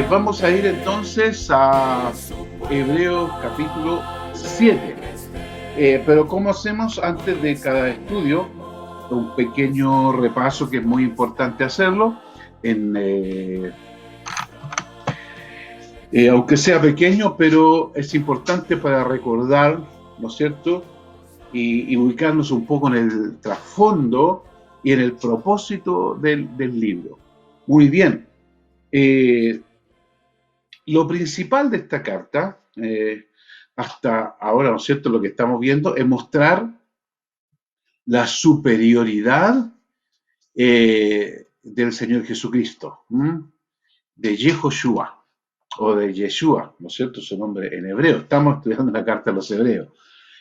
Vamos a ir entonces a Hebreos capítulo 7. Pero ¿cómo hacemos antes de cada estudio? Un pequeño repaso que es muy importante hacerlo, aunque sea pequeño, pero es importante para recordar, ¿no es cierto? Y ubicarnos un poco en el trasfondo y en el propósito del libro. Muy bien. Eh, Lo principal de esta carta, hasta ahora, ¿no es cierto?, lo que estamos viendo es mostrar la superioridad del Señor Jesucristo, de Yehoshua, o de Yeshua, ¿no es cierto?, su nombre en hebreo. Estamos estudiando la carta a los hebreos.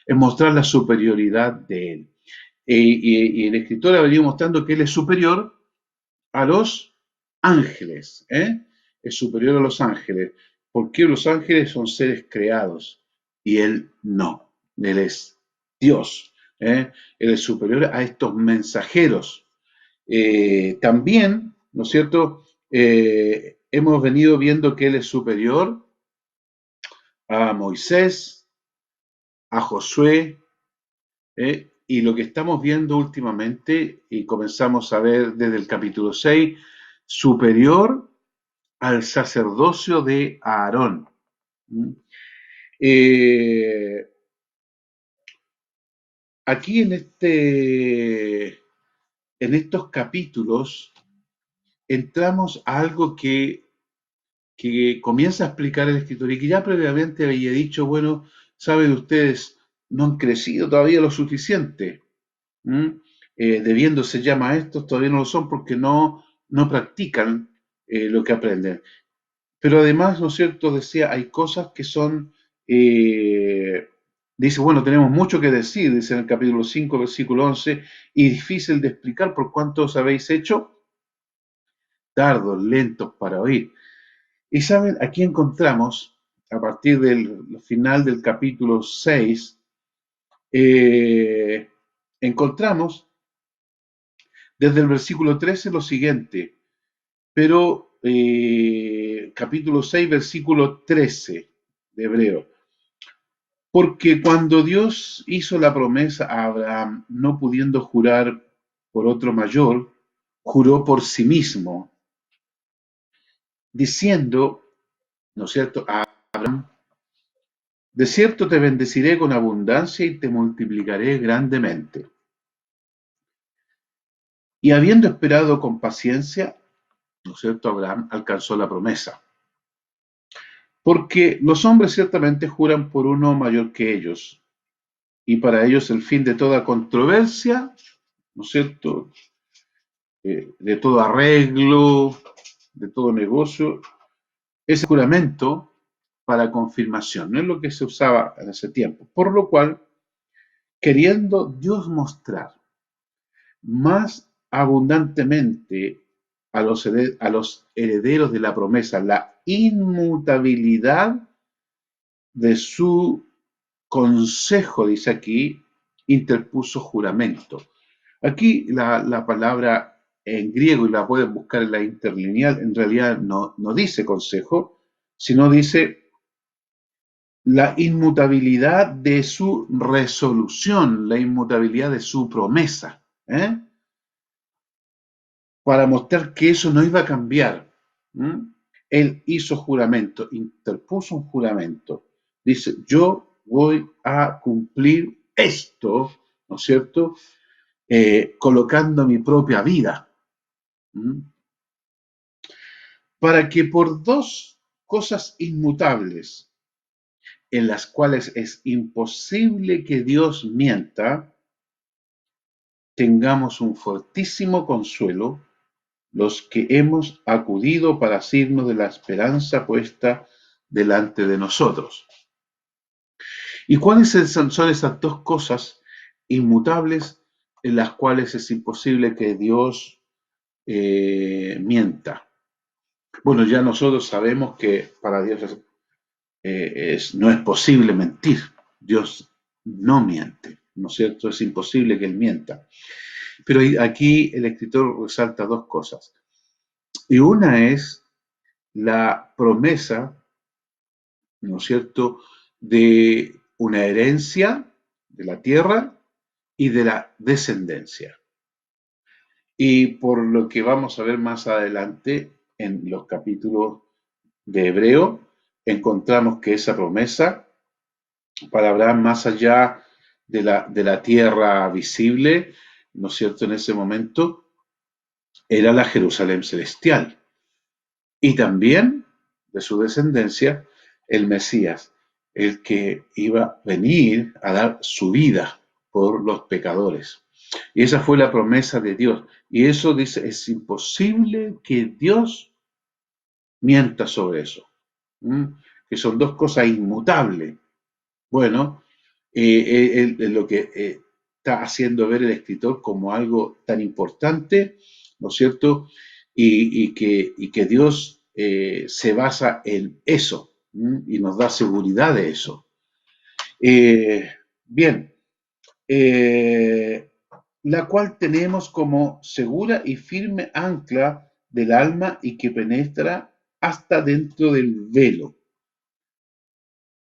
Es mostrar la superioridad de Él. Y el escritor ha venido mostrando que Él es superior a los ángeles, ¿eh? Es superior a los ángeles. Porque los ángeles son seres creados y Él no. Él es Dios, ¿eh? Él es superior a estos mensajeros. También, ¿no es cierto? Hemos venido viendo que Él es superior a Moisés, a Josué, y lo que estamos viendo últimamente, y comenzamos a ver desde el capítulo 6, superior al sacerdocio de Aarón. Eh, Aquí en estos capítulos entramos a algo que comienza a explicar el escritor y que ya previamente había dicho, bueno, saben ustedes, no han crecido todavía lo suficiente. ¿Mm? Debiéndose ya maestros, todavía no lo son porque no practican lo que aprenden. Pero además, ¿no es cierto?, decía, hay cosas que son, eh, dice, bueno, tenemos mucho que decir, dice en el capítulo 5, versículo 11, y difícil de explicar por cuánto os habéis hecho tardos, lentos para oír. Y saben, aquí encontramos, a partir del final del capítulo 6, encontramos desde el versículo 13 lo siguiente, pero capítulo 6, versículo 13 de Hebreo. Porque cuando Dios hizo la promesa a Abraham, no pudiendo jurar por otro mayor, juró por sí mismo, diciendo, ¿no es cierto?, a Abraham, de cierto te bendeciré con abundancia y te multiplicaré grandemente. Y habiendo esperado con paciencia, ¿no es cierto?, Abraham alcanzó la promesa. Porque los hombres ciertamente juran por uno mayor que ellos, y para ellos el fin de toda controversia, ¿no es cierto?, de todo arreglo, de todo negocio, ese juramento para confirmación, no es lo que se usaba en ese tiempo. Por lo cual, queriendo Dios mostrar más abundantemente a los herederos de la promesa la inmutabilidad de su consejo, dice aquí, interpuso juramento. Aquí la palabra en griego, y la pueden buscar en la interlineal, en realidad no dice consejo, sino dice la inmutabilidad de su resolución, la inmutabilidad de su promesa, ¿eh?, para mostrar que eso no iba a cambiar. Él hizo juramento, interpuso un juramento. Dice, yo voy a cumplir esto, ¿no es cierto?, colocando mi propia vida. ¿Mm? Para que por dos cosas inmutables, en las cuales es imposible que Dios mienta, tengamos un fortísimo consuelo los que hemos acudido para asirnos de la esperanza puesta delante de nosotros. ¿Y cuáles son esas dos cosas inmutables en las cuales es imposible que Dios mienta? Bueno, ya nosotros sabemos que para Dios no es posible mentir. Dios no miente, ¿no es cierto? Es imposible que Él mienta. Pero aquí el escritor resalta dos cosas. Y una es la promesa, ¿no es cierto?, de una herencia de la tierra y de la descendencia. Y por lo que vamos a ver más adelante en los capítulos de Hebreo, encontramos que esa promesa para Abraham, más allá de la tierra visible, ¿no es cierto?, en ese momento, era la Jerusalén celestial. Y también de su descendencia, el Mesías, el que iba a venir a dar su vida por los pecadores. Y esa fue la promesa de Dios. Y eso dice, es imposible que Dios mienta sobre eso. ¿Mm? Que son dos cosas inmutables. Bueno, lo que está haciendo ver el escritor como algo tan importante, ¿no es cierto? Y que Dios se basa en eso, ¿m? Y nos da seguridad de eso. Eh, Bien, eh, la cual tenemos como segura y firme ancla del alma y que penetra hasta dentro del velo.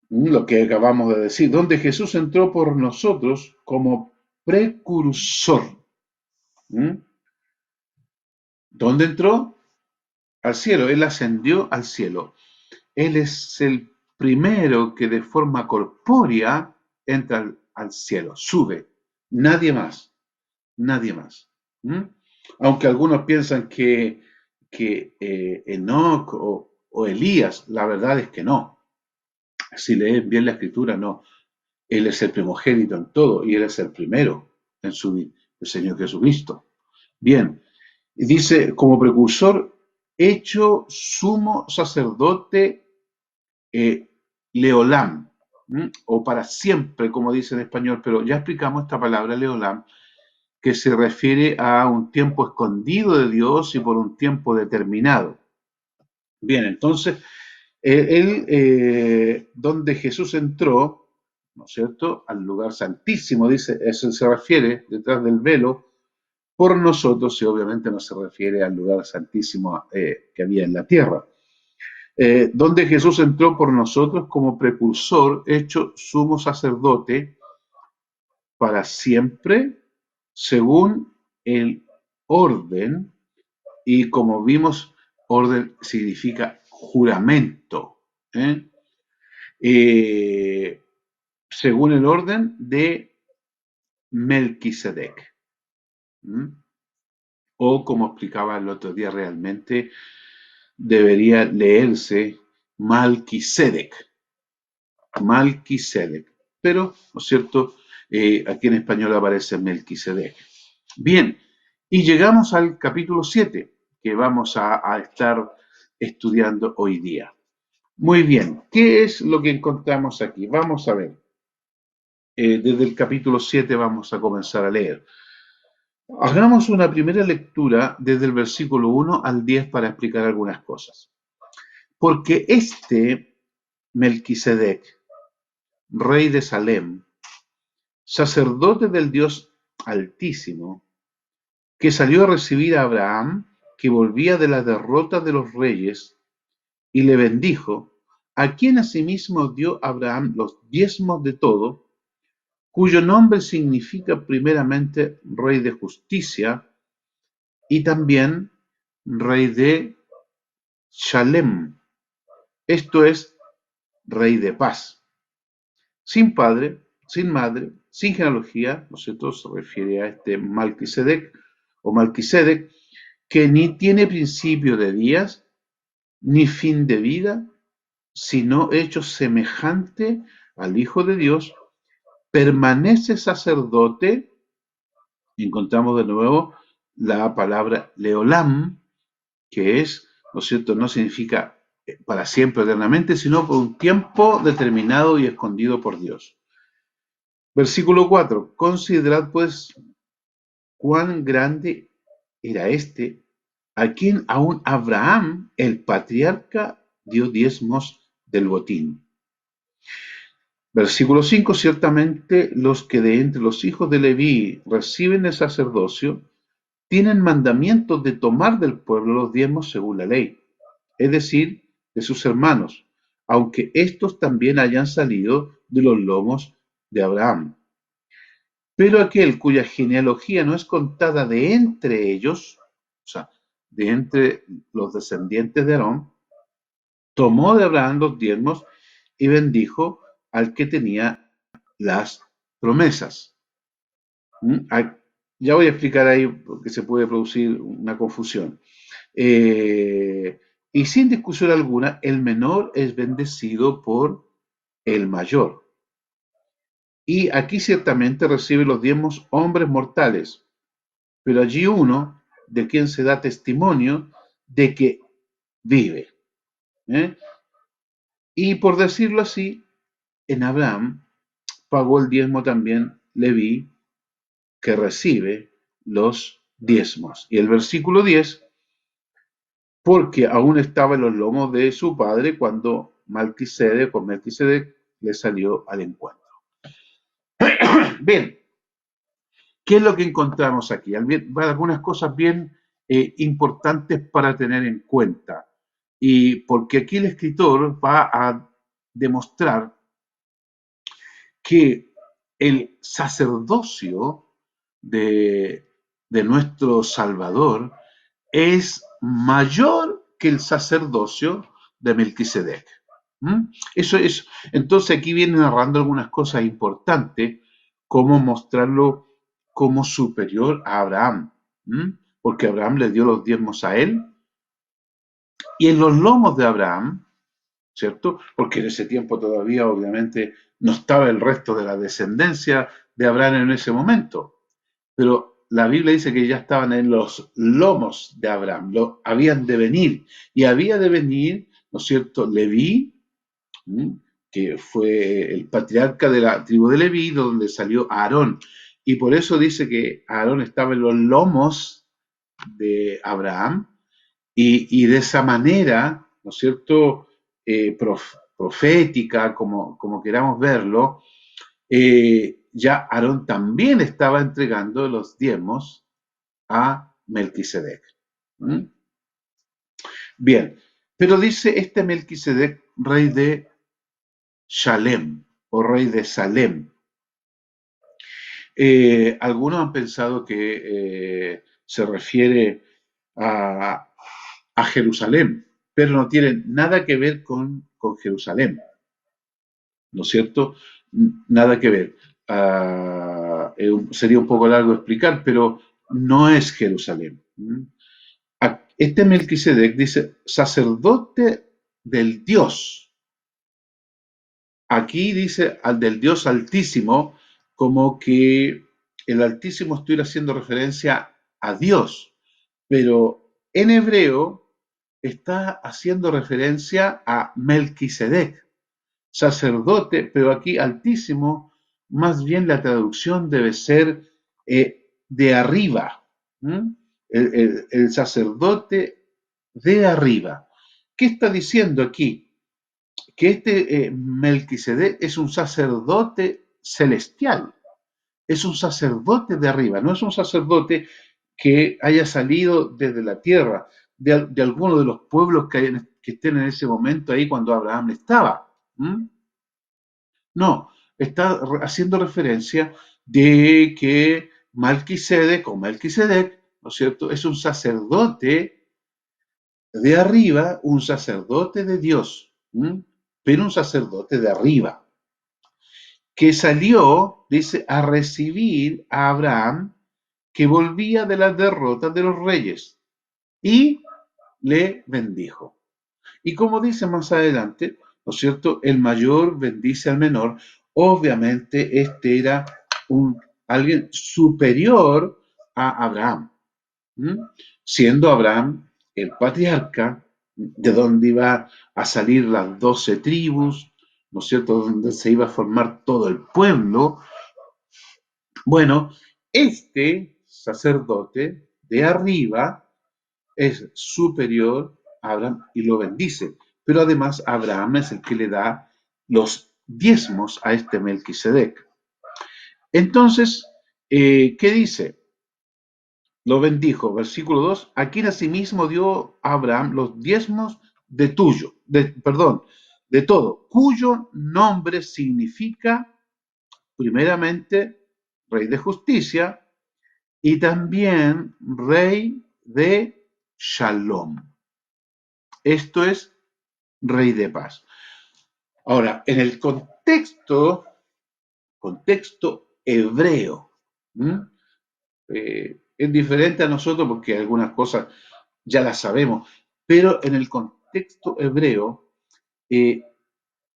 Lo que acabamos de decir, donde Jesús entró por nosotros como precursor. ¿Mm? ¿Dónde entró? Al cielo, Él ascendió al cielo. Él es el primero que de forma corpórea entra al cielo, sube. Nadie más, nadie más. ¿Mm? Aunque algunos piensan que Enoc o Elías, la verdad es que no. Si leen bien la escritura, no. Él es el primogénito en todo y Él es el primero en el Señor Jesucristo. Bien, y dice, como precursor, hecho sumo sacerdote eh, leolam, o para siempre, como dice en español, pero ya explicamos esta palabra leolam, que se refiere a un tiempo escondido de Dios y por un tiempo determinado. Bien, entonces, donde Jesús entró, ¿no es cierto?, al lugar santísimo, dice, eso se refiere, detrás del velo, por nosotros, y obviamente no se refiere al lugar santísimo que había en la tierra. Donde Jesús entró por nosotros como precursor, hecho sumo sacerdote para siempre, según el orden, y como vimos, orden significa juramento, ¿eh? Eh, según el orden de Melquisedec. ¿Mm? O como explicaba el otro día, realmente debería leerse Malquisedec. Malquisedec. Pero, ¿no es cierto? Aquí en español aparece Melquisedec. Bien, y llegamos al capítulo 7, que vamos a estar estudiando hoy día. Muy bien, ¿qué es lo que encontramos aquí? Vamos a ver. Desde el capítulo 7 vamos a comenzar a leer. Hagamos una primera lectura desde el versículo 1 al 10 para explicar algunas cosas. Porque Melquisedec, rey de Salem, sacerdote del Dios Altísimo, que salió a recibir a Abraham, que volvía de la derrota de los reyes, y le bendijo, a quien asimismo dio Abraham los diezmos de todo, cuyo nombre significa primeramente Rey de Justicia y también Rey de Shalem, esto es, Rey de Paz. Sin padre, sin madre, sin genealogía, ¿no es cierto? Se refiere a este Malquisedec o Malquisedec, que ni tiene principio de días, ni fin de vida, sino hecho semejante al Hijo de Dios, permanece sacerdote, y encontramos de nuevo la palabra leolam, que es, ¿no es cierto?, no significa para siempre, eternamente, sino por un tiempo determinado y escondido por Dios. Versículo 4. Considerad pues cuán grande era este, a quien aún Abraham, el patriarca, dio diezmos del botín. Versículo 5. Ciertamente los que de entre los hijos de Leví reciben el sacerdocio, tienen mandamientos de tomar del pueblo los diezmos según la ley. es decir, de sus hermanos, aunque estos también hayan salido de los lomos de Abraham. Pero aquel cuya genealogía no es contada de entre ellos, o sea, de entre los descendientes de Aarón, tomó de Abraham los diezmos y bendijo al que tenía las promesas. Ya voy a explicar ahí porque se puede producir una confusión. Eh, y sin discusión alguna, el menor es bendecido por el mayor. Y aquí ciertamente recibe los diezmos hombres mortales, pero allí uno de quien se da testimonio de que vive. ¿eh? Y por decirlo así, en Abraham pagó el diezmo también Leví, que recibe los diezmos. Y el versículo 10, porque aún estaba en los lomos de su padre cuando Melquisedec le salió al encuentro. Bien, ¿qué es lo que encontramos aquí? Algunas cosas bien importantes para tener en cuenta. Y porque aquí el escritor va a demostrar que el sacerdocio de nuestro Salvador es mayor que el sacerdocio de Melquisedec. Eso es. Entonces aquí viene narrando algunas cosas importantes, como mostrarlo como superior a Abraham, porque Abraham le dio los diezmos a él, y en los lomos de Abraham, ¿cierto? Porque en ese tiempo todavía obviamente no estaba el resto de la descendencia de Abraham en ese momento, pero la Biblia dice que ya estaban en los lomos de Abraham, habían de venir, y había de venir, ¿no es cierto?, Leví, que fue el patriarca de la tribu de Leví, donde salió Aarón, y por eso dice que Aarón estaba en los lomos de Abraham, y de esa manera, ¿no es cierto?, profética, como queramos verlo, ya Aarón también estaba entregando los diezmos a Melquisedec. ¿Mm? Bien, pero dice este Melquisedec, rey de Shalem o rey de Salem. Algunos han pensado que se refiere a Jerusalén, pero no tiene nada que ver con Jerusalén, ¿no es cierto? Nada que ver. Sería un poco largo explicar, pero no es Jerusalén. Este Melquisedec dice sacerdote del Dios. Aquí dice al del Dios Altísimo, como que el Altísimo estuviera haciendo referencia a Dios, pero en hebreo está haciendo referencia a Melquisedec, sacerdote, pero aquí Altísimo, más bien la traducción debe ser de arriba. El sacerdote de arriba. ¿Qué está diciendo aquí? Que este Melquisedec es un sacerdote celestial, es un sacerdote de arriba, no es un sacerdote que haya salido desde la tierra, de alguno de los pueblos que estén en ese momento ahí cuando Abraham estaba. No, está haciendo referencia de que Melquisedec, ¿no es cierto?, es un sacerdote de arriba, un sacerdote de Dios, pero un sacerdote de arriba, que salió, dice, a recibir a Abraham, que volvía de las derrotas de los reyes, y le bendijo. Y como dice más adelante, ¿no es cierto?, el mayor bendice al menor. Obviamente este era alguien superior a Abraham, siendo Abraham el patriarca, de donde iba a salir las 12 tribus, ¿no es cierto?, donde se iba a formar todo el pueblo. Bueno, este sacerdote de arriba es superior a Abraham y lo bendice, pero además Abraham es el que le da los diezmos a este Melquisedec. Entonces, ¿qué dice? Lo bendijo, versículo 2, a quien asimismo dio a Abraham los diezmos de tuyo, perdón, de todo, cuyo nombre significa primeramente Rey de Justicia y también Rey de Shalom. Esto es Rey de Paz. Ahora, en el contexto hebreo, es diferente a nosotros porque algunas cosas ya las sabemos, pero en el contexto hebreo, eh,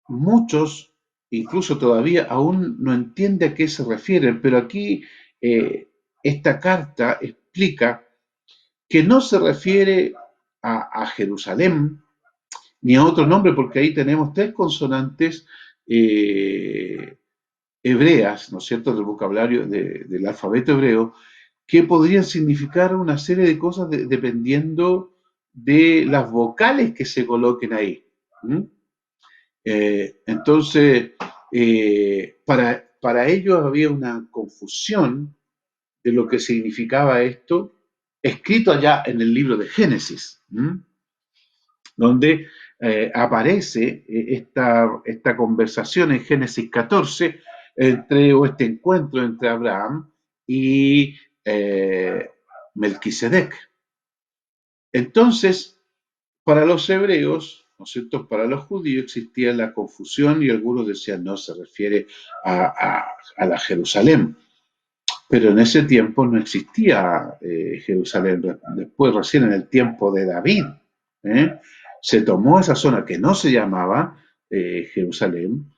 muchos, incluso todavía, aún no entienden a qué se refieren, pero aquí esta carta explica que no se refiere a Jerusalén ni a otro nombre, porque ahí tenemos tres consonantes eh, hebreas, ¿no es cierto?, del vocabulario del alfabeto hebreo, que podrían significar una serie de cosas dependiendo de las vocales que se coloquen ahí. ¿Mm? Entonces, para ellos había una confusión de lo que significaba esto, escrito allá en el libro de Génesis, donde aparece esta conversación en Génesis 14 o este encuentro entre Abraham y Melquisedec. Entonces, para los hebreos, ¿no es cierto?, para los judíos existía la confusión y algunos decían no, se refiere a la Jerusalén. Pero en ese tiempo no existía Jerusalén. Después, recién en el tiempo de David, ¿eh? Se tomó esa zona que no se llamaba Jerusalén.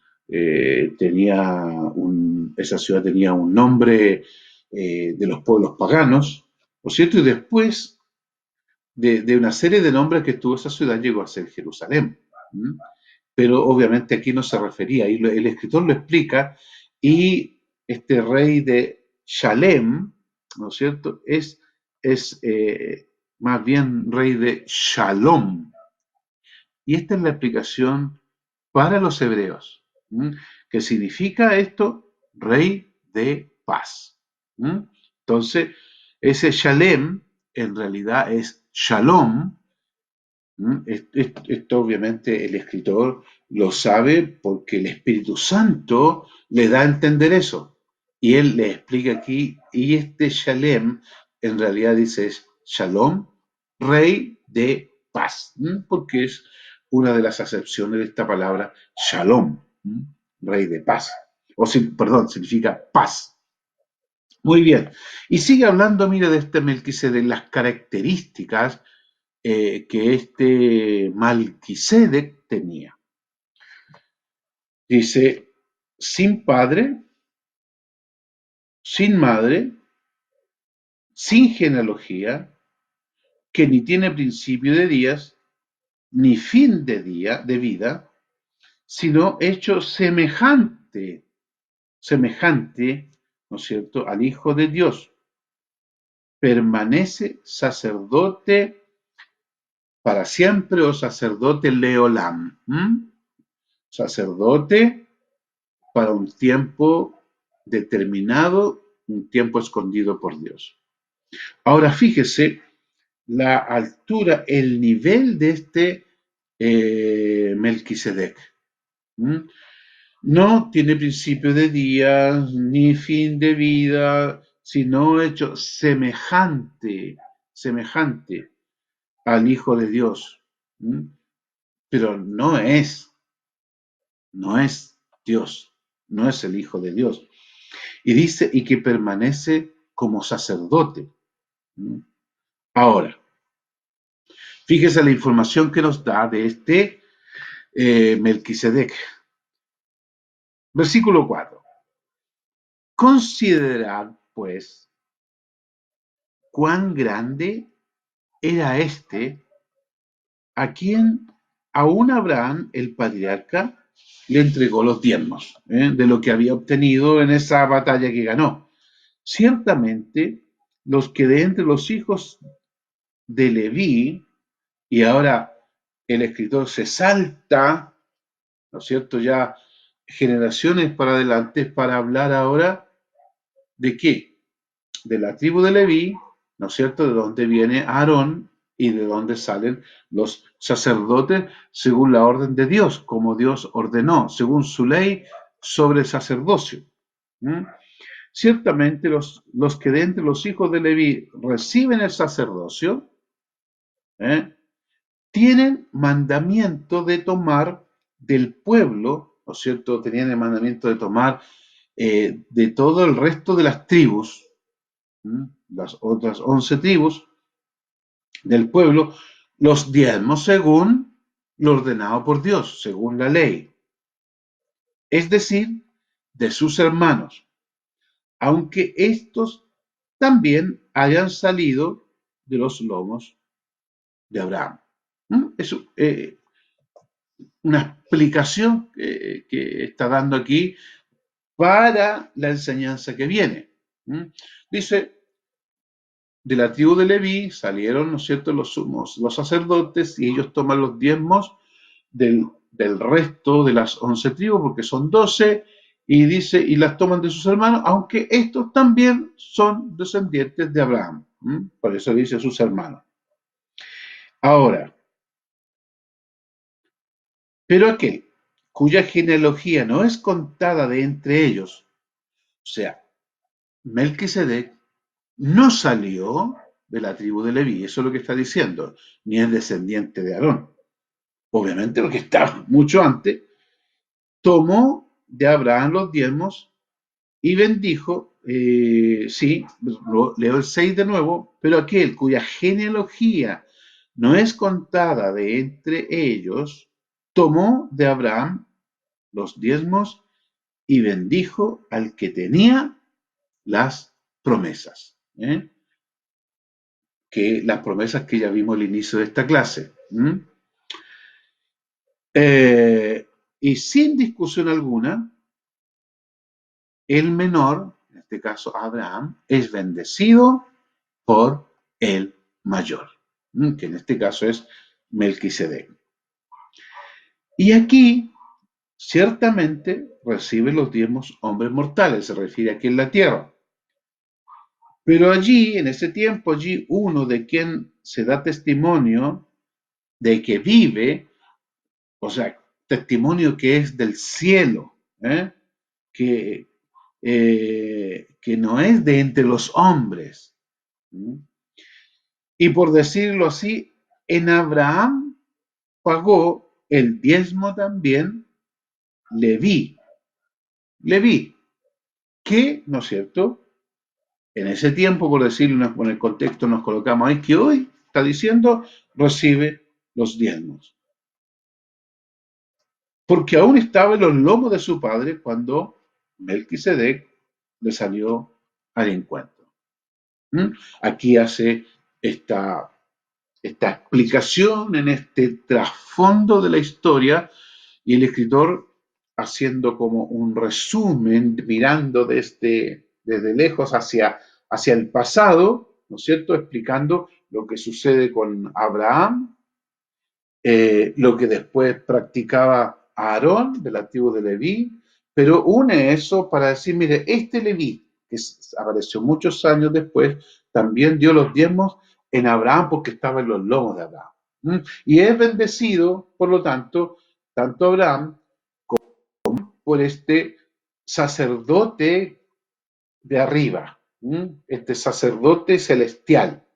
Esa ciudad tenía un nombre de los pueblos paganos, ¿no es cierto? Y después de una serie de nombres que tuvo esa ciudad llegó a ser Jerusalén. ¿Mm? Pero obviamente aquí no se refería, y el escritor lo explica, y este rey de Shalem, ¿no es cierto?, es más bien rey de Shalom. Y esta es la explicación para los hebreos. ¿Qué significa esto? Rey de paz. Entonces, ese Shalem en realidad es Shalom. Esto obviamente el escritor lo sabe porque el Espíritu Santo le da a entender eso. Y él le explica aquí, y este Shalem en realidad dice es Shalom, rey de paz, porque es una de las acepciones de esta palabra Shalom, rey de paz. Perdón, significa paz. Muy bien. Y sigue hablando, mire, de este Melquisedec, de las características que este Melquisedec tenía. Dice, sin padre, sin madre, sin genealogía, que ni tiene principio de días, ni fin de vida, sino hecho semejante, ¿no es cierto?, al Hijo de Dios. Permanece sacerdote para siempre o sacerdote leolam. Sacerdote para un tiempo determinado, un tiempo escondido por Dios. Ahora fíjese la altura, el nivel de este Melquisedec. No tiene principio de días ni fin de vida, sino hecho semejante al Hijo de Dios. Pero no es Dios, no es el Hijo de Dios. Y dice, y que permanece como sacerdote. Ahora, fíjese la información que nos da de este Melquisedec. Versículo 4. Considerad, pues, cuán grande era este a quien aún Abraham, el patriarca, le entregó los diezmos de lo que había obtenido en esa batalla que ganó. Ciertamente, los que de entre los hijos de Leví, y ahora el escritor se salta, ¿no es cierto?, ya generaciones para adelante para hablar ahora de qué, de la tribu de Leví, ¿no es cierto?, de donde viene Aarón, y de dónde salen los sacerdotes según la orden de Dios, como Dios ordenó, según su ley sobre el sacerdocio. ¿Mm? Ciertamente los que de entre los hijos de Leví reciben el sacerdocio, ¿eh? tienen mandamiento de tomar del pueblo, ¿no es cierto? Tenían el mandamiento de tomar de todo el resto de las tribus, las otras 11 tribus del pueblo, los diezmos según lo ordenado por Dios, según la ley, es decir, de sus hermanos, aunque estos también hayan salido de los lomos de Abraham. Es una explicación que está dando aquí para la enseñanza que viene. Dice, de la tribu de Leví salieron, ¿no es cierto?, los sumos, los sacerdotes, y ellos toman los diezmos del resto de las 11 tribus, porque son 12, y dice, y las toman de sus hermanos, aunque estos también son descendientes de Abraham. Por eso dice sus hermanos. Ahora, pero aquel cuya genealogía no es contada de entre ellos, o sea, Melquisedec no salió de la tribu de Leví, eso es lo que está diciendo, ni es descendiente de Aarón. Obviamente, lo que está mucho antes, tomó de Abraham los diezmos y bendijo, sí, leo el 6 de nuevo, pero aquel cuya genealogía no es contada de entre ellos, tomó de Abraham los diezmos y bendijo al que tenía las promesas. Que las promesas que ya vimos al inicio de esta clase. Y sin discusión alguna, el menor, en este caso Abraham, es bendecido por el mayor, que en este caso es Melquisedec. Y aquí, ciertamente, reciben los diezmos hombres mortales, se refiere aquí en la tierra. Pero allí, en ese tiempo, allí uno de quien se da testimonio de que vive, o sea, testimonio que es del cielo, que, que no es de entre los hombres. Y por decirlo así, en Abraham pagó el diezmo también Leví. Leví, que, ¿no es cierto? En ese tiempo, por decirlo en el contexto, nos colocamos ahí, que hoy está diciendo, recibe los diezmos. Porque aún estaba en los lomos de su padre cuando Melquisedec le salió al encuentro. Aquí hace esta explicación en este trasfondo de la historia y el escritor haciendo como un resumen, mirando desde lejos hacia el pasado, ¿no es cierto?, explicando lo que sucede con Abraham, lo que después practicaba Aarón de la tribu de Leví, pero une eso para decir, mire, este Leví, que apareció muchos años después, también dio los diezmos en Abraham porque estaba en los lomos de Abraham. Y es bendecido, por lo tanto, tanto Abraham como por este sacerdote de arriba, este sacerdote celestial.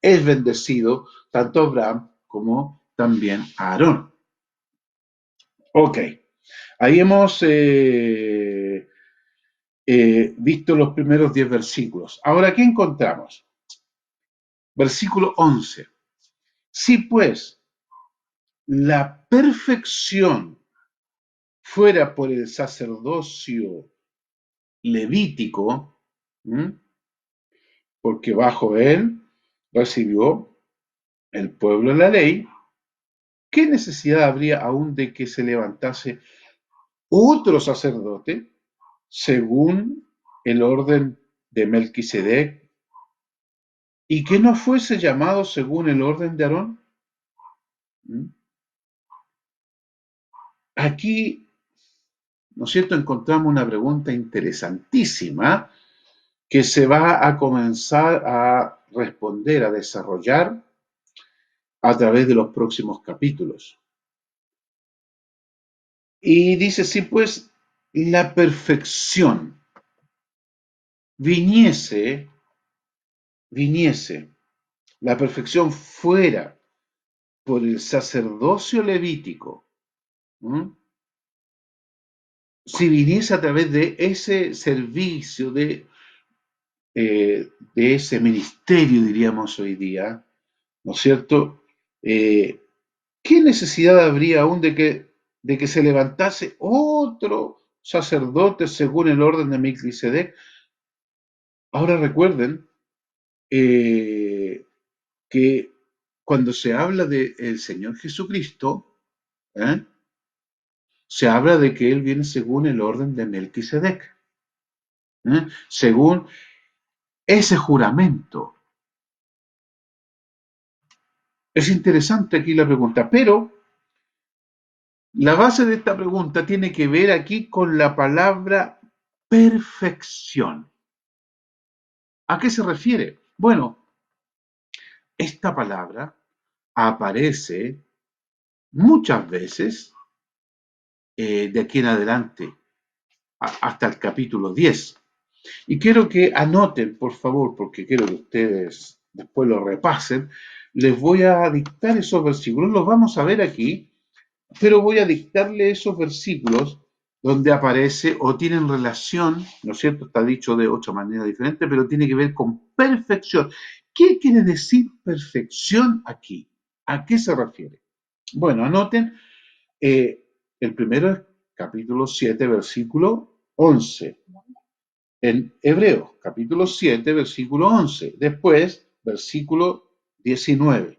Es bendecido tanto Abraham como también Aarón. Ok, ahí hemos visto los primeros 10 versículos. Ahora, ¿qué encontramos? Versículo 11. Si pues la perfección fuera por el sacerdocio levítico, porque bajo él recibió el pueblo la ley, ¿qué necesidad habría aún de que se levantase otro sacerdote según el orden de Melquisedec y que no fuese llamado según el orden de Aarón? Aquí, ¿no es cierto?, encontramos una pregunta interesantísima que se va a comenzar a responder, a desarrollar a través de los próximos capítulos. Y dice, si pues la perfección viniese, la perfección fuera por el sacerdocio levítico, ¿m? Si viniese a través de ese servicio, de ese ministerio, diríamos hoy día, ¿no es cierto? Eh, ¿Qué necesidad habría aún de que se levantase otro sacerdote según el orden de Melquisedec? Ahora recuerden eh, que cuando se habla del Señor Jesucristo, ¿eh? Se habla de que Él viene según el orden de Melquisedec, según ese juramento. Es interesante aquí la pregunta, pero la base de esta pregunta tiene que ver aquí con la palabra perfección. ¿A qué se refiere? Bueno, esta palabra aparece muchas veces de aquí en adelante, hasta el capítulo 10. Y quiero que anoten, por favor, porque quiero que ustedes después lo repasen. Les voy a dictar esos versículos, los vamos a ver aquí, pero voy a dictarle esos versículos donde aparece o tienen relación, ¿no es cierto? Está dicho de otra manera diferente, pero tiene que ver con perfección. ¿Qué quiere decir perfección aquí? ¿A qué se refiere? Bueno, anoten, el primero es capítulo 7, versículo 11. En Hebreos, capítulo 7, versículo 11. Después, versículo 19.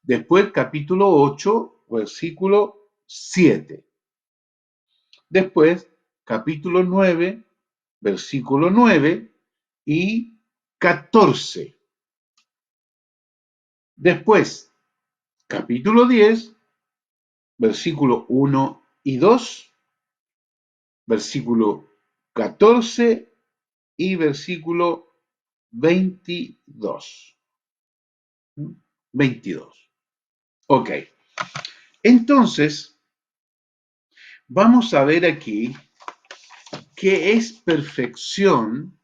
Después, capítulo 8, versículo 7. Después, capítulo 9, versículo 9 y 14. Después, capítulo 10, versículo 1 y 2, versículo 14 y versículo 22. 22. Ok. Entonces, vamos a ver aquí qué es perfección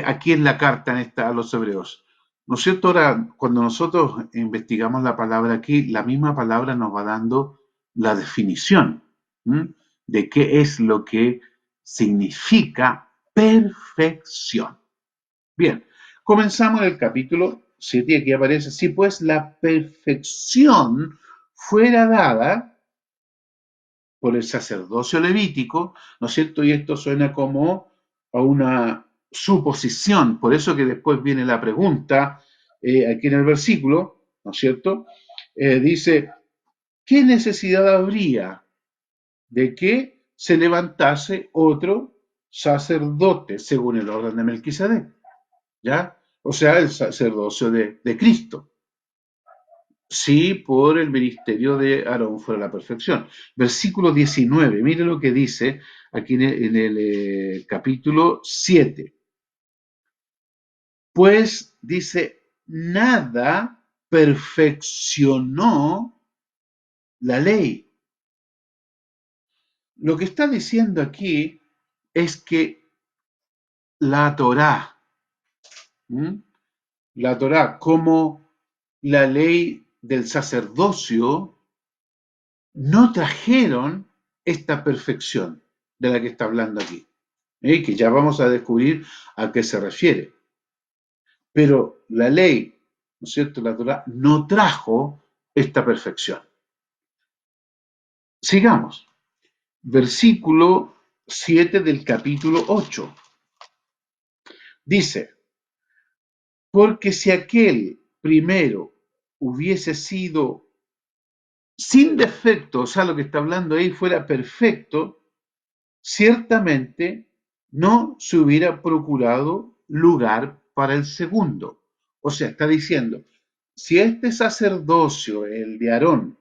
aquí en la carta a los hebreos. ¿No es cierto? Ahora, cuando nosotros investigamos la palabra aquí, la misma palabra nos va dando la definición, ¿m? De qué es lo que significa perfección. Bien, comenzamos en el capítulo 7 y aquí aparece, si pues la perfección fuera dada por el sacerdocio levítico, ¿no es cierto? Y esto suena como a una suposición, por eso que después viene la pregunta aquí en el versículo, ¿no es cierto? Dice, ¿qué necesidad habría de que se levantase otro sacerdote según el orden de Melquisedec? ¿Ya? O sea, el sacerdocio de Cristo. Sí, por el ministerio de Aarón fuera la perfección. Versículo 19, mire lo que dice aquí en el capítulo 7. Pues dice, nada perfeccionó la ley. Lo que está diciendo aquí es que la Torá, ¿m? La Torá como la ley del sacerdocio, no trajeron esta perfección de la que está hablando aquí, que ya vamos a descubrir a qué se refiere. Pero la ley, ¿no es cierto?, la Torá no trajo esta perfección. Sigamos. Versículo 7 del capítulo 8. Dice, porque si aquel primero hubiese sido sin defecto, o sea, lo que está hablando ahí fuera perfecto, ciertamente no se hubiera procurado lugar para el segundo. O sea, está diciendo, si este sacerdocio, el de Aarón,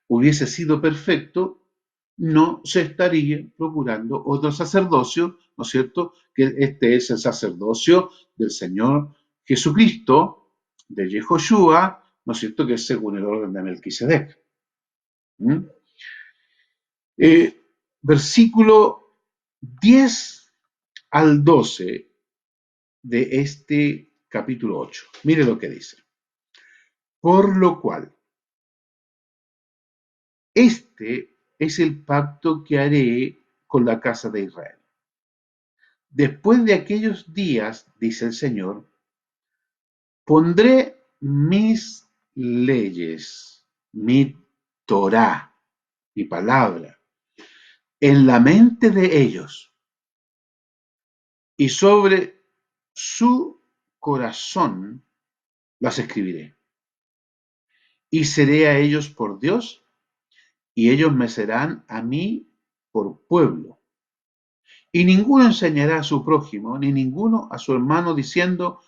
hubiese sido perfecto, no se estaría procurando otro sacerdocio, ¿no es cierto? Que este es el sacerdocio del Señor Jesucristo, de Yehoshua, ¿no es cierto?, que es según el orden de Melquisedec. ¿Mm? Versículo 10 al 12 de este capítulo 8. Mire lo que dice. Por lo cual, este es el pacto que haré con la casa de Israel. Después de aquellos días, dice el Señor, pondré mis leyes, mi Torá, mi palabra, en la mente de ellos y sobre su corazón las escribiré. Y seré a ellos por Dios y ellos me serán a mí por pueblo. Y ninguno enseñará a su prójimo, ni ninguno a su hermano diciendo,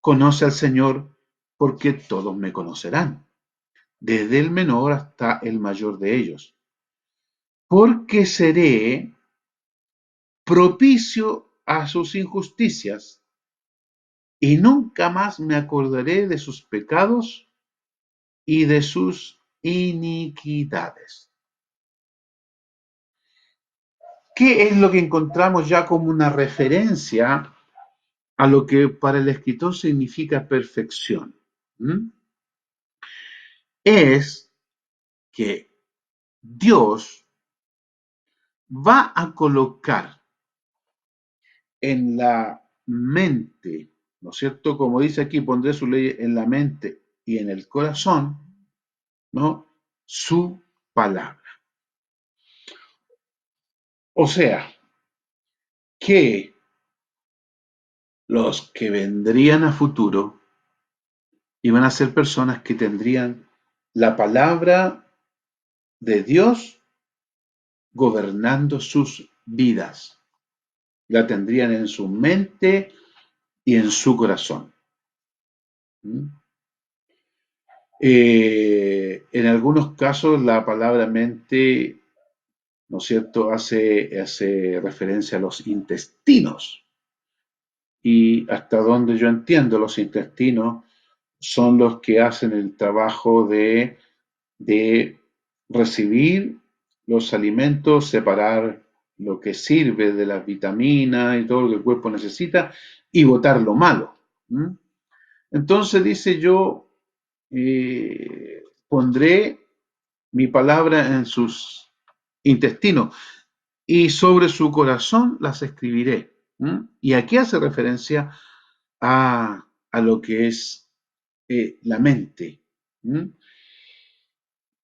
conoce al Señor, porque todos me conocerán, desde el menor hasta el mayor de ellos. Porque seré propicio a sus injusticias, y nunca más me acordaré de sus pecados y de sus iniquidades. ¿Qué es lo que encontramos ya como una referencia a lo que para el escritor significa perfección? Es que Dios va a colocar en la mente, ¿no es cierto? Como dice aquí, pondré su ley en la mente y en el corazón, ¿no? Su palabra. O sea, que los que vendrían a futuro iban a ser personas que tendrían la palabra de Dios gobernando sus vidas. La tendrían en su mente y en su corazón. En algunos casos la palabra mente, ¿no es cierto?, hace referencia a los intestinos. Y hasta donde yo entiendo, los intestinos son los que hacen el trabajo de recibir los alimentos, separar lo que sirve de las vitaminas y todo lo que el cuerpo necesita y botar lo malo. Entonces dice yo, pondré mi palabra en sus intestinos y sobre su corazón las escribiré. Y aquí hace referencia a lo que es la mente.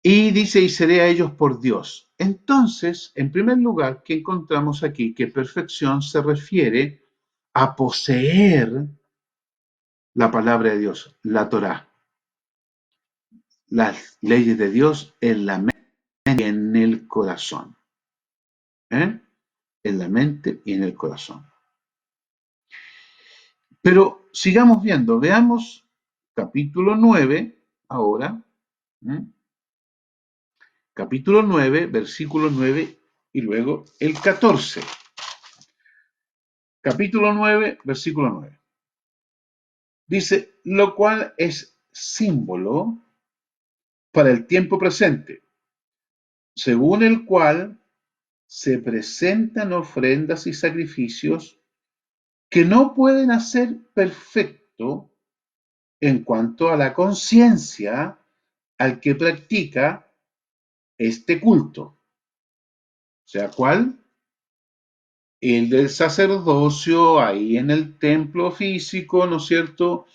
Y dice, y seré a ellos por Dios. Entonces, en primer lugar, ¿qué encontramos aquí? Que perfección se refiere a poseer la palabra de Dios, la Torá, las leyes de Dios en la mente y en el corazón. En la mente y en el corazón. Pero sigamos viendo, veamos capítulo 9 ahora. Capítulo 9, versículo 9 y luego el 14. Capítulo 9, versículo 9. Dice, lo cual es símbolo para el tiempo presente, según el cual se presentan ofrendas y sacrificios que no pueden hacer perfecto en cuanto a la conciencia al que practica este culto. O sea, ¿cuál? El del sacerdocio ahí en el templo físico, ¿no es cierto?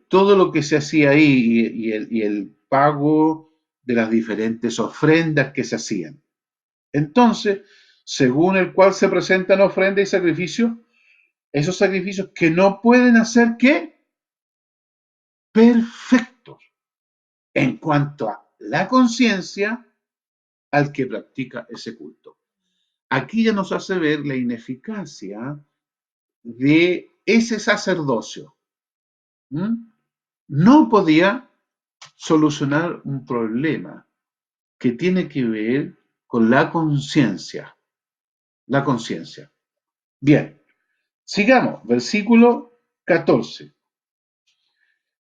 Todo lo que se hacía ahí y el pago de las diferentes ofrendas que se hacían. Entonces, según el cual se presentan ofrendas y sacrificios, esos sacrificios que no pueden hacer ¿qué? Perfectos en cuanto a la conciencia al que practica ese culto. Aquí ya nos hace ver la ineficacia de ese sacerdocio. No podía solucionar un problema que tiene que ver con la conciencia. La conciencia. Bien, sigamos, versículo 14.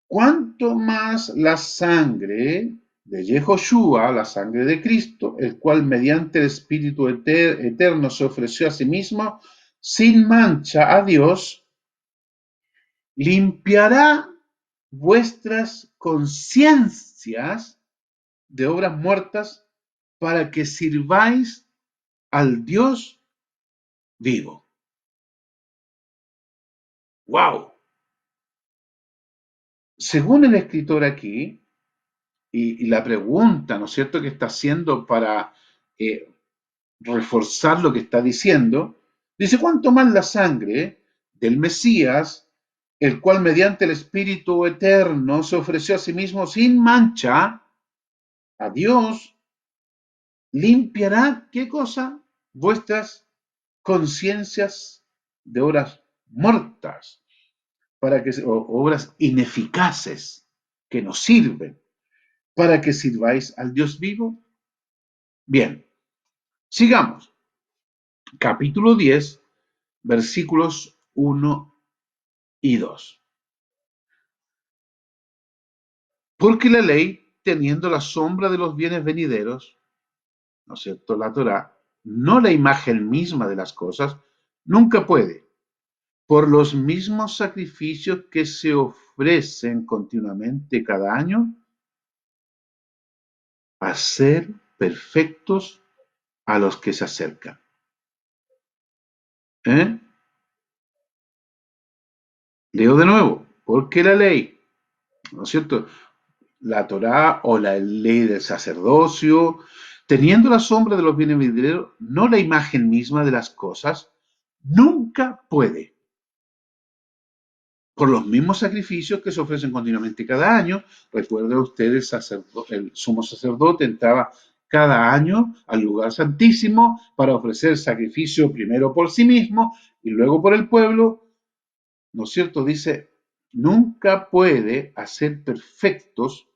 cuanto más la sangre de Yehoshua, la sangre de Cristo, el cual mediante el Espíritu eterno se ofreció a sí mismo sin mancha a Dios, limpiará vuestras conciencias de obras muertas para que sirváis al Dios vivo. ¡Wow! Según el escritor aquí, y la pregunta, ¿no es cierto?, que está haciendo para reforzar lo que está diciendo, dice, ¿cuánto más la sangre del Mesías, el cual mediante el Espíritu eterno se ofreció a sí mismo sin mancha a Dios, limpiará, ¿qué cosa? Vuestras conciencias de obras muertas, para que, o obras ineficaces que nos sirven, para que sirváis al Dios vivo. Bien, sigamos. Capítulo 10, versículos 1 y 2. Porque la ley, teniendo la sombra de los bienes venideros, ¿no es cierto?, la Torá, no la imagen misma de las cosas, nunca puede, por los mismos sacrificios que se ofrecen continuamente cada año, hacer perfectos a los que se acercan. ¿Eh? Leo de nuevo, porque la ley, ¿no es cierto?, la Torá o la ley del sacerdocio, teniendo la sombra de los bienes venideros, no la imagen misma de las cosas, nunca puede, por los mismos sacrificios que se ofrecen continuamente cada año. Recuerden ustedes, el sumo sacerdote entraba cada año al lugar santísimo para ofrecer sacrificio primero por sí mismo y luego por el pueblo, ¿no es cierto? Dice, nunca puede hacer perfectos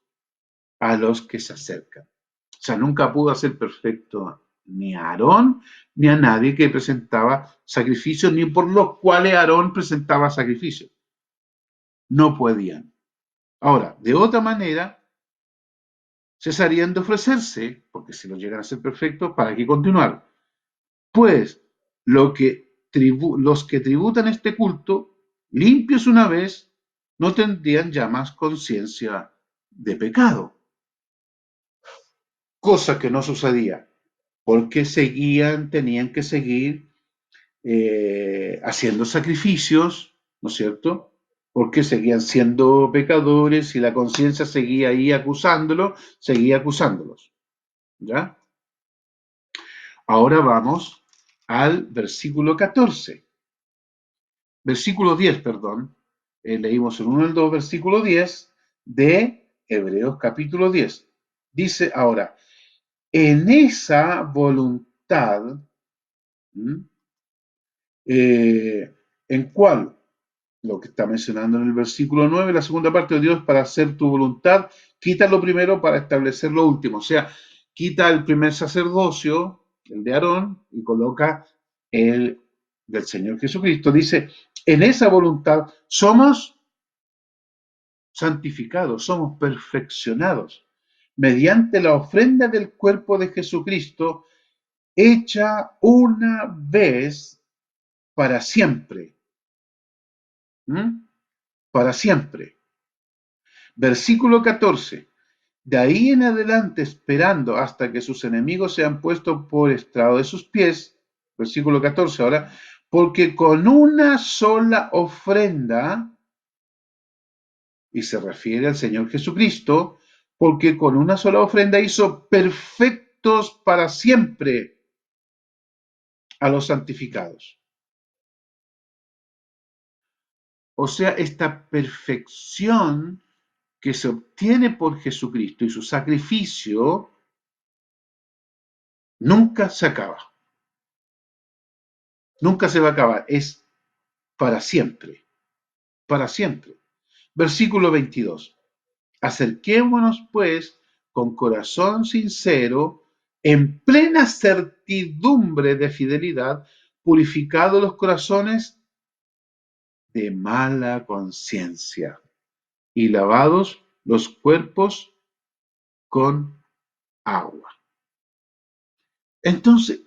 a los que se acercan. O sea, nunca pudo hacer perfecto ni a Aarón ni a nadie que presentaba sacrificios, ni por los cuales Aarón presentaba sacrificios. No podían. Ahora, de otra manera, cesarían de ofrecerse, porque si lo llegan a ser perfectos, ¿para qué continuar? Pues los que tributan este culto, limpios una vez, no tendrían ya más conciencia de pecado, cosa que no sucedía, porque tenían que seguir haciendo sacrificios, ¿no es cierto? Porque seguían siendo pecadores y la conciencia seguía ahí seguía acusándolos, ¿ya? Ahora vamos al versículo 14, versículo 10, perdón. Leímos el 1 y el 2, versículo 10 de Hebreos capítulo 10. Dice ahora, en esa voluntad, en cual lo que está mencionando en el versículo 9, la segunda parte de Dios para hacer tu voluntad, quita lo primero para establecer lo último. O sea, quita el primer sacerdocio, el de Aarón, y coloca el del Señor Jesucristo. Dice, en esa voluntad somos santificados, somos perfeccionados, mediante la ofrenda del cuerpo de Jesucristo, hecha una vez para siempre. ¿Mm? Para siempre. Versículo 14. De ahí en adelante, esperando hasta que sus enemigos sean puestos por estrado de sus pies. Versículo 14 ahora. Porque con una sola ofrenda, y se refiere al Señor Jesucristo, porque con una sola ofrenda hizo perfectos para siempre a los santificados. O sea, esta perfección que se obtiene por Jesucristo y su sacrificio nunca se acaba, nunca se va a acabar, es para siempre, para siempre. Versículo 22. Acerquémonos pues con corazón sincero, en plena certidumbre de fidelidad, purificados los corazones de mala conciencia y lavados los cuerpos con agua. Entonces,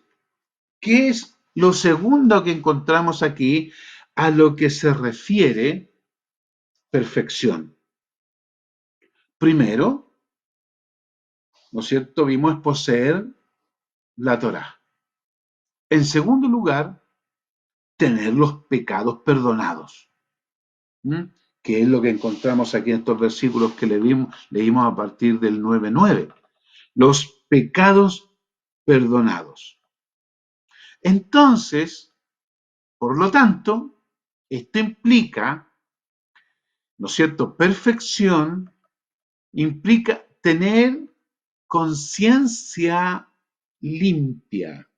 ¿qué es lo segundo que encontramos aquí a lo que se refiere perfección? Primero, ¿no es cierto? Vimos poseer la Torá. En segundo lugar, tener los pecados perdonados. ¿Mm? Que es lo que encontramos aquí en estos versículos que leímos a partir del 9:9. Los pecados perdonados. Entonces, por lo tanto, esto implica, ¿no es cierto? Perfección implica tener conciencia limpia.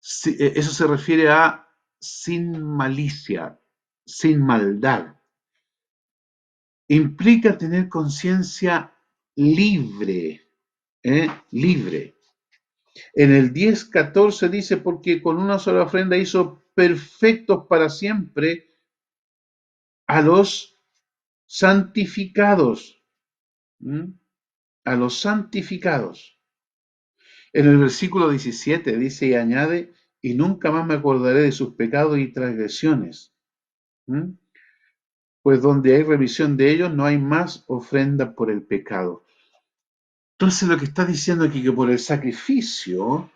Eso se refiere a sin malicia, sin maldad. Implica tener conciencia libre, libre. En el 10:14 dice, porque con una sola ofrenda hizo perfectos para siempre a los santificados. ¿Mm? A los santificados. En el versículo 17 dice y añade, y nunca más me acordaré de sus pecados y transgresiones. ¿Mm? Pues donde hay revisión de ellos no hay más ofrenda por el pecado. Entonces lo que está diciendo aquí que por el sacrificio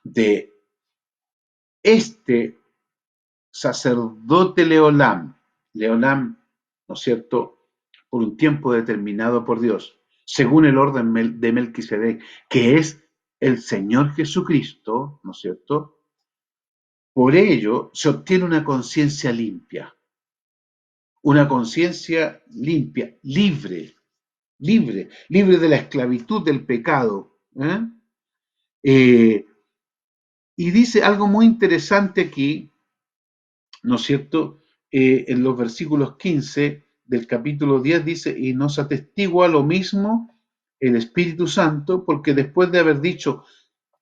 de este sacerdote Leolam, ¿no es cierto?, por un tiempo determinado por Dios, según el orden de Melquisedec, que es el Señor Jesucristo, ¿no es cierto? Por ello se obtiene una conciencia limpia, libre de la esclavitud del pecado. Y dice algo muy interesante aquí, ¿no es cierto? En los versículos 15 del capítulo 10 dice, y nos atestigua lo mismo el Espíritu Santo, porque después de haber dicho,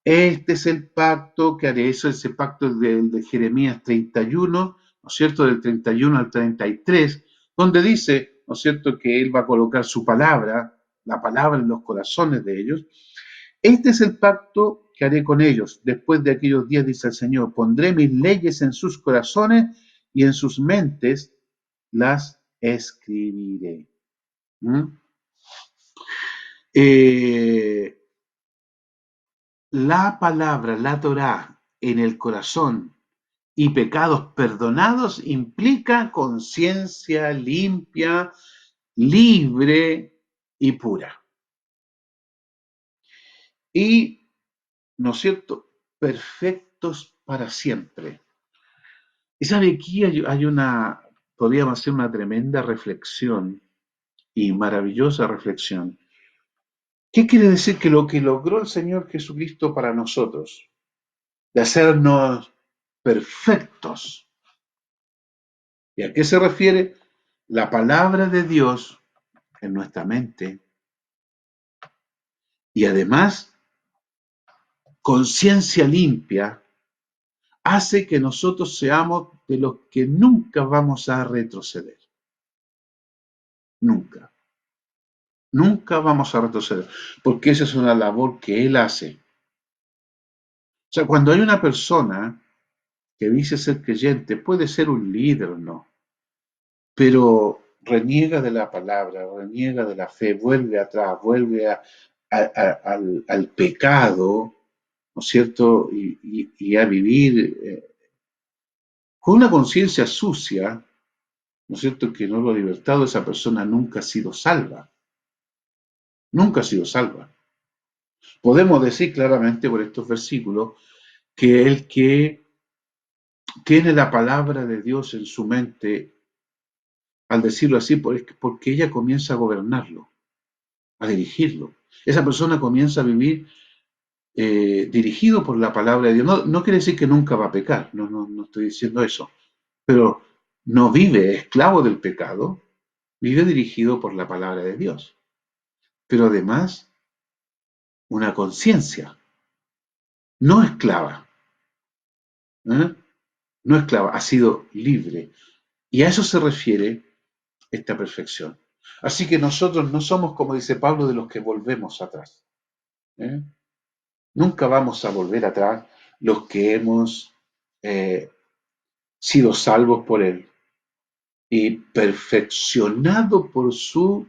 este es el pacto que haré, eso es ese pacto de Jeremías 31, ¿no es cierto? Del 31 al 33, donde dice, ¿no es cierto?, que Él va a colocar su palabra, la palabra en los corazones de ellos. Este es el pacto que haré con ellos. Después de aquellos días, dice el Señor, pondré mis leyes en sus corazones y en sus mentes las escribiré. ¿Mm? La palabra, la Torá, en el corazón y pecados perdonados implica conciencia limpia, libre y pura. Y, ¿no es cierto?, perfectos para siempre. Y sabe, aquí podríamos hacer una tremenda reflexión y maravillosa reflexión. ¿Qué quiere decir que lo que logró el Señor Jesucristo para nosotros, de hacernos perfectos? ¿Y a qué se refiere? La palabra de Dios en nuestra mente y además conciencia limpia hace que nosotros seamos de los que nunca vamos a retroceder. Nunca. Nunca vamos a retroceder, porque esa es una labor que Él hace. O sea, cuando hay una persona que dice ser creyente, puede ser un líder o no, pero reniega de la palabra, reniega de la fe, vuelve atrás, vuelve al pecado, ¿no es cierto? Y a vivir con una conciencia sucia, ¿no es cierto? Que no lo ha libertado, esa persona nunca ha sido salva. Nunca ha sido salva. Podemos decir claramente por estos versículos que el que tiene la palabra de Dios en su mente, al decirlo así, porque ella comienza a gobernarlo, a dirigirlo. Esa persona comienza a vivir dirigido por la palabra de Dios. No quiere decir que nunca va a pecar, no estoy diciendo eso, pero no vive esclavo del pecado, vive dirigido por la palabra de Dios. Pero además, una conciencia, no esclava, ¿eh? No esclava, ha sido libre. Y a eso se refiere esta perfección. Así que nosotros no somos, como dice Pablo, de los que volvemos atrás. ¿eh? Nunca vamos a volver atrás los que hemos eh, sido salvos por Él y perfeccionado por su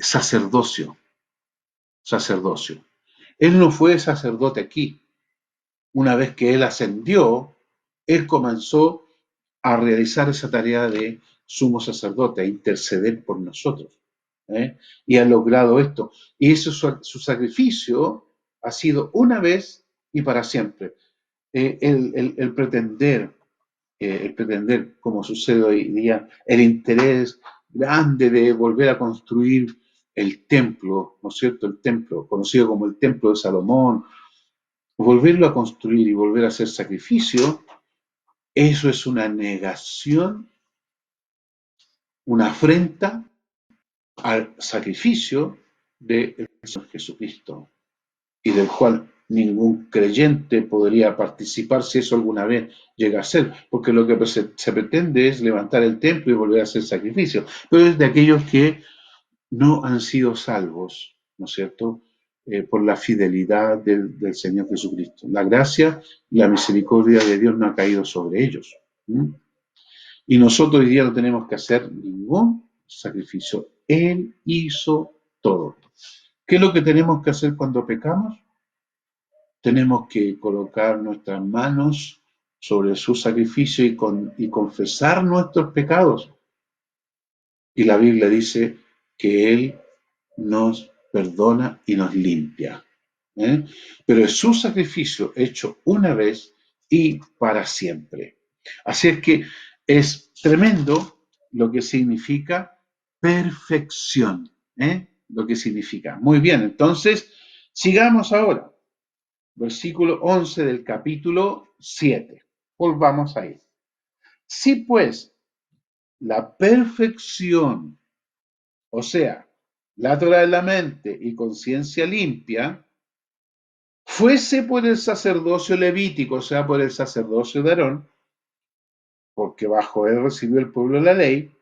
sacerdocio. Sacerdocio. Él no fue sacerdote aquí. Una vez que Él ascendió, Él comenzó a realizar esa tarea de sumo sacerdote, a interceder por nosotros. Y ha logrado esto. Y eso, su sacrificio ha sido una vez y para siempre. El pretender, como sucede hoy día, el interés grande de volver a construir el templo, ¿no es cierto? El templo, conocido como el templo de Salomón, volverlo a construir y volver a hacer sacrificio, eso es una negación, una afrenta al sacrificio del Señor Jesucristo y del cual ningún creyente podría participar si eso alguna vez llega a ser, porque lo que se pretende es levantar el templo y volver a hacer sacrificio, pero es de aquellos que no han sido salvos, ¿no es cierto?, por la fidelidad del Señor Jesucristo. La gracia y la misericordia de Dios no ha caído sobre ellos. ¿Mm? Y nosotros hoy día no tenemos que hacer ningún sacrificio. Él hizo todo. ¿Qué es lo que tenemos que hacer cuando pecamos? Tenemos que colocar nuestras manos sobre su sacrificio y confesar nuestros pecados. Y la Biblia dice que Él nos perdona y nos limpia. ¿eh? Pero es su sacrificio hecho una vez y para siempre. Así es que es tremendo lo que significa perfección. Lo que significa. Muy bien, entonces sigamos ahora. Versículo 11 del capítulo 7. Volvamos ahí. Si pues la perfección, o sea, la Torah de la mente y conciencia limpia, fuese por el sacerdocio levítico, o sea, por el sacerdocio de Aarón, porque bajo él recibió el pueblo la ley,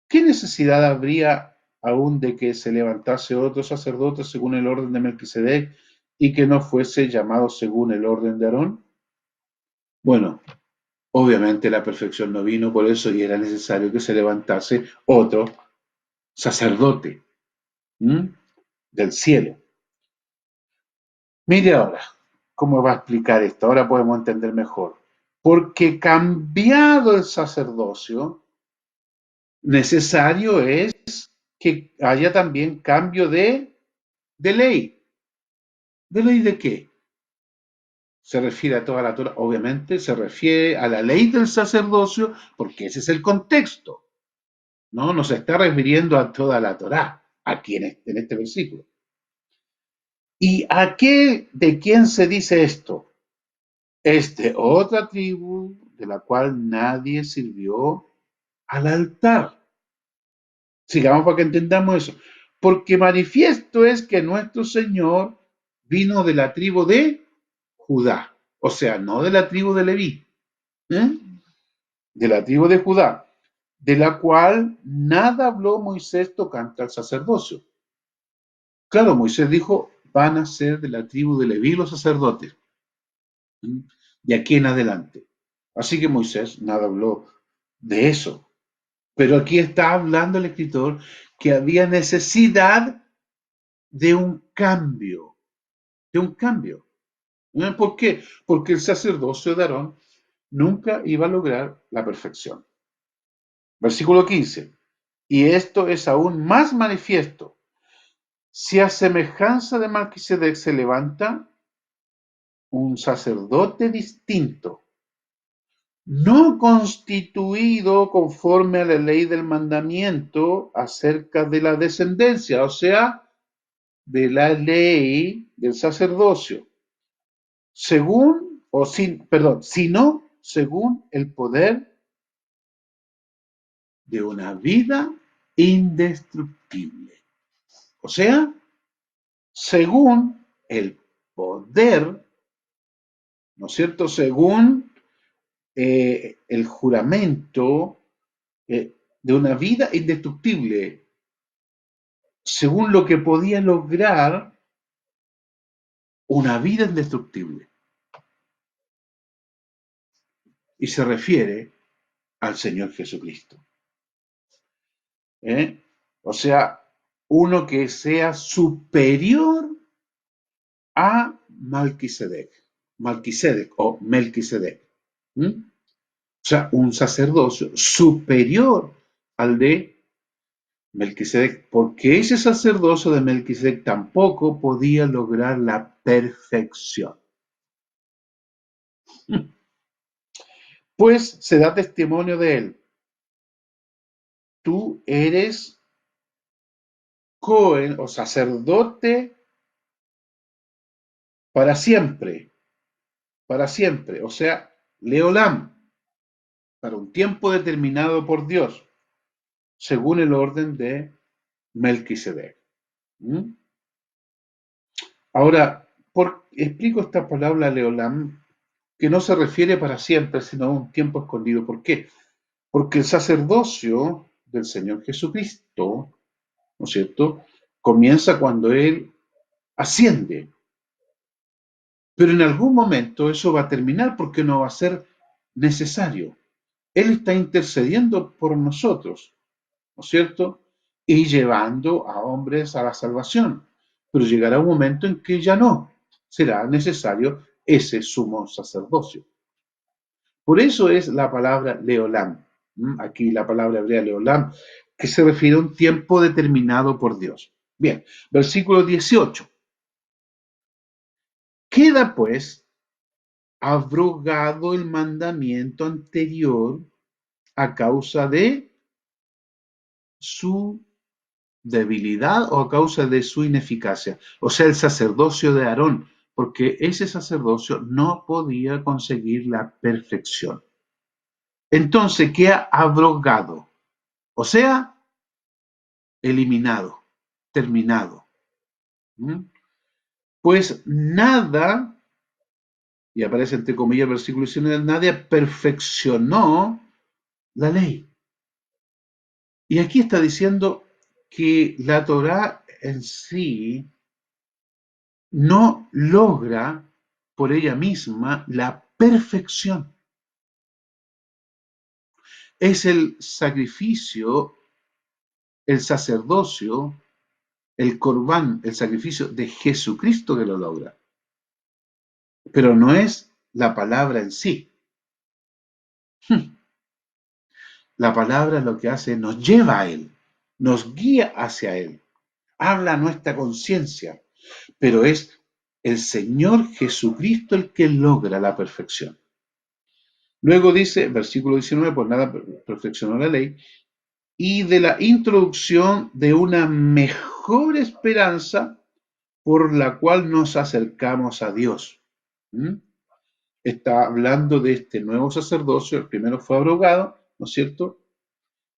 ¿qué necesidad habría aún de que se levantase otro sacerdote según el orden de Melquisedec y que no fuese llamado según el orden de Aarón? Bueno, obviamente la perfección no vino por eso y era necesario que se levantase otro sacerdote del cielo. Mire ahora cómo va a explicar esto, ahora podemos entender mejor. Porque cambiado el sacerdocio, necesario es que haya también cambio de ley. ¿De ley de qué? Se refiere a toda la Torah, obviamente se refiere a la ley del sacerdocio, porque ese es el contexto. No se está refiriendo a toda la Torah, aquí en este versículo. ¿Y de quién se dice esto? Es de otra tribu de la cual nadie sirvió al altar. Sigamos para que entendamos eso. Porque manifiesto es que nuestro Señor vino de la tribu de Judá, o sea, no de la tribu de Leví, de la tribu de Judá, de la cual nada habló Moisés tocante al sacerdocio. Claro, Moisés dijo, van a ser de la tribu de Leví los sacerdotes, de aquí en adelante. Así que Moisés nada habló de eso. Pero aquí está hablando el escritor que había necesidad de un cambio, de un cambio. ¿Por qué? Porque el sacerdocio de Aarón nunca iba a lograr la perfección. Versículo 15. Y esto es aún más manifiesto. Si a semejanza de Melquisedec se levanta un sacerdote distinto, no constituido conforme a la ley del mandamiento acerca de la descendencia, o sea, de la ley del sacerdocio, según, o sin, perdón, sino según el poder de una vida indestructible. O sea, según el poder, ¿no es cierto? Según el juramento de una vida indestructible, según lo que podía lograr una vida indestructible. Y se refiere al Señor Jesucristo. ¿Eh? O sea, uno que sea superior a Malquisedec o Melquisedec. ¿Mm? O sea, un sacerdocio superior al de Melquisedec, porque ese sacerdocio de Melquisedec tampoco podía lograr la perfección. Pues se da testimonio de él. Tú eres Cohen o sacerdote para siempre, o sea, Leolam, para un tiempo determinado por Dios, según el orden de Melquisedec. ¿Mm? Ahora, explico esta palabra Leolam, que no se refiere para siempre, sino a un tiempo escondido. ¿Por qué? Porque el sacerdocio del Señor Jesucristo, ¿no es cierto?, comienza cuando Él asciende. Pero en algún momento eso va a terminar porque no va a ser necesario. Él está intercediendo por nosotros, ¿no es cierto? Y llevando a hombres a la salvación. Pero llegará un momento en que ya no será necesario ese sumo sacerdocio. Por eso es la palabra Leolam, aquí la palabra hebrea Leolam, que se refiere a un tiempo determinado por Dios. Bien, versículo 18. Queda pues abrogado el mandamiento anterior a causa de su debilidad o a causa de su ineficacia. O sea, el sacerdocio de Aarón, porque ese sacerdocio no podía conseguir la perfección. Entonces queda abrogado, o sea, eliminado, terminado. ¿Mm? Pues nada, y aparece entre comillas el versículo 19, nadie perfeccionó la ley. Y aquí está diciendo que la Torá en sí no logra por ella misma la perfección. Es el sacrificio, el sacerdocio, el corbán, el sacrificio de Jesucristo que lo logra. Pero no es la palabra en sí. La palabra lo que hace nos lleva a Él, nos guía hacia Él, habla a nuestra conciencia, pero es el Señor Jesucristo el que logra la perfección. Luego dice, versículo 19, por nada perfeccionó la ley, y de la introducción de una mejor esperanza por la cual nos acercamos a Dios. ¿Mm? Está hablando de este nuevo sacerdocio, el primero fue abrogado, ¿no es cierto?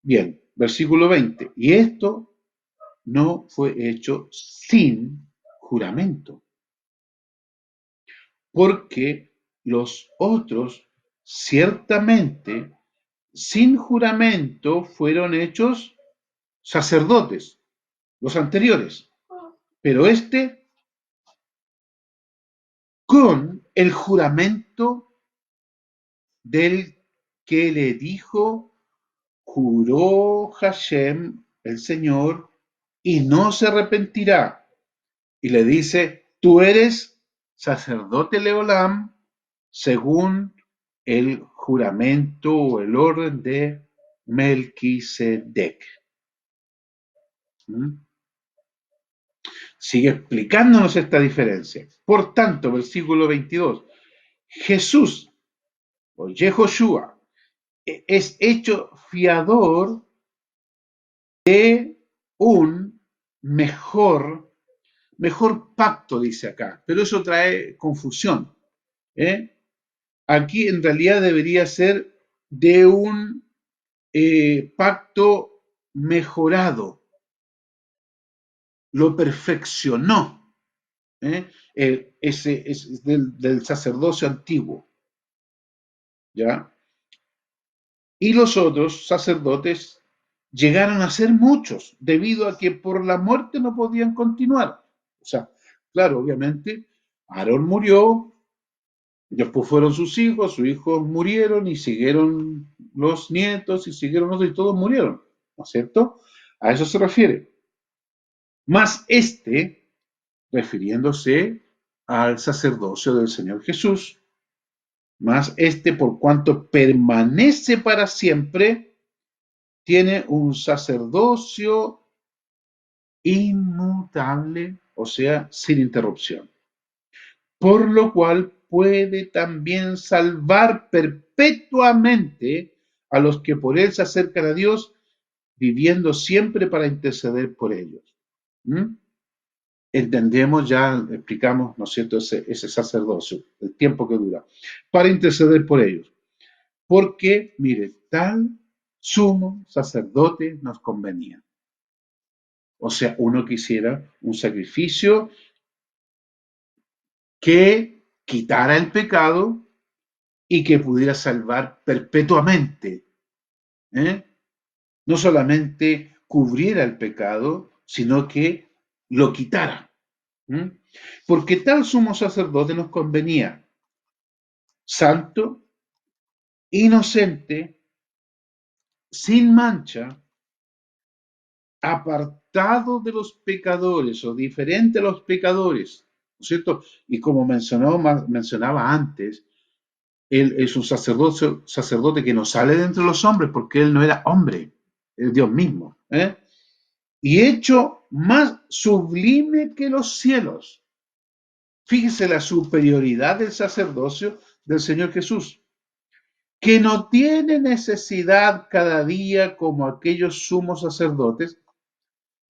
Bien, versículo 20, y esto no fue hecho sin juramento, porque los otros ciertamente sin juramento fueron hechos sacerdotes, los anteriores, pero este con el juramento del que le dijo, juró Hashem, el Señor, y no se arrepentirá. Y le dice, tú eres sacerdote Leolam según el juramento o el orden de Melquisedec. ¿Mm? Sigue explicándonos esta diferencia. Por tanto, versículo 22, Jesús o Yehoshua es hecho fiador de un mejor pacto, dice acá, pero eso trae confusión. ¿Eh? Aquí en realidad debería ser de un pacto mejorado, lo perfeccionó. Ese es del sacerdocio antiguo. ¿Ya? Y los otros sacerdotes llegaron a ser muchos, debido a que por la muerte no podían continuar. O sea, claro, obviamente, Aarón murió, después fueron sus hijos murieron y siguieron los nietos y siguieron los y todos murieron, ¿no es cierto? A eso se refiere. Más refiriéndose al sacerdocio del Señor Jesús, más por cuanto permanece para siempre, tiene un sacerdocio inmutable, o sea, sin interrupción, por lo cual puede también salvar perpetuamente a los que por él se acercan a Dios, viviendo siempre para interceder por ellos. ¿Mm? Entendemos, ya explicamos, ¿no es cierto?, ese sacerdocio, el tiempo que dura, para interceder por ellos. Porque, mire, tal sumo sacerdote nos convenía. O sea, uno quisiera un sacrificio que quitara el pecado y que pudiera salvar perpetuamente. ¿Eh? No solamente cubriera el pecado, sino que lo quitara. ¿Mm? Porque tal sumo sacerdote nos convenía, santo, inocente, sin mancha, apartado de los pecadores o diferente a los pecadores, ¿no es cierto? Y como mencionaba antes, él es un sacerdote que no sale de entre los hombres porque él no era hombre, es Dios mismo. Y hecho más sublime que los cielos. Fíjese la superioridad del sacerdocio del Señor Jesús, que no tiene necesidad cada día como aquellos sumos sacerdotes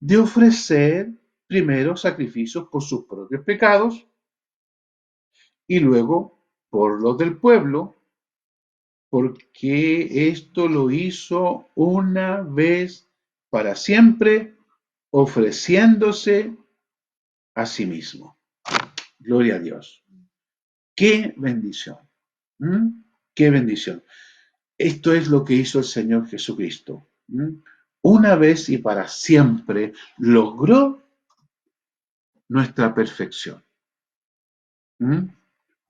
de ofrecer primero sacrificios por sus propios pecados y luego por los del pueblo, porque esto lo hizo una vez para siempre, ofreciéndose a sí mismo. Gloria a Dios. ¡Qué bendición! ¿Mm? ¡Qué bendición! Esto es lo que hizo el Señor Jesucristo. ¿Mm? Una vez y para siempre logró nuestra perfección. ¿Mm?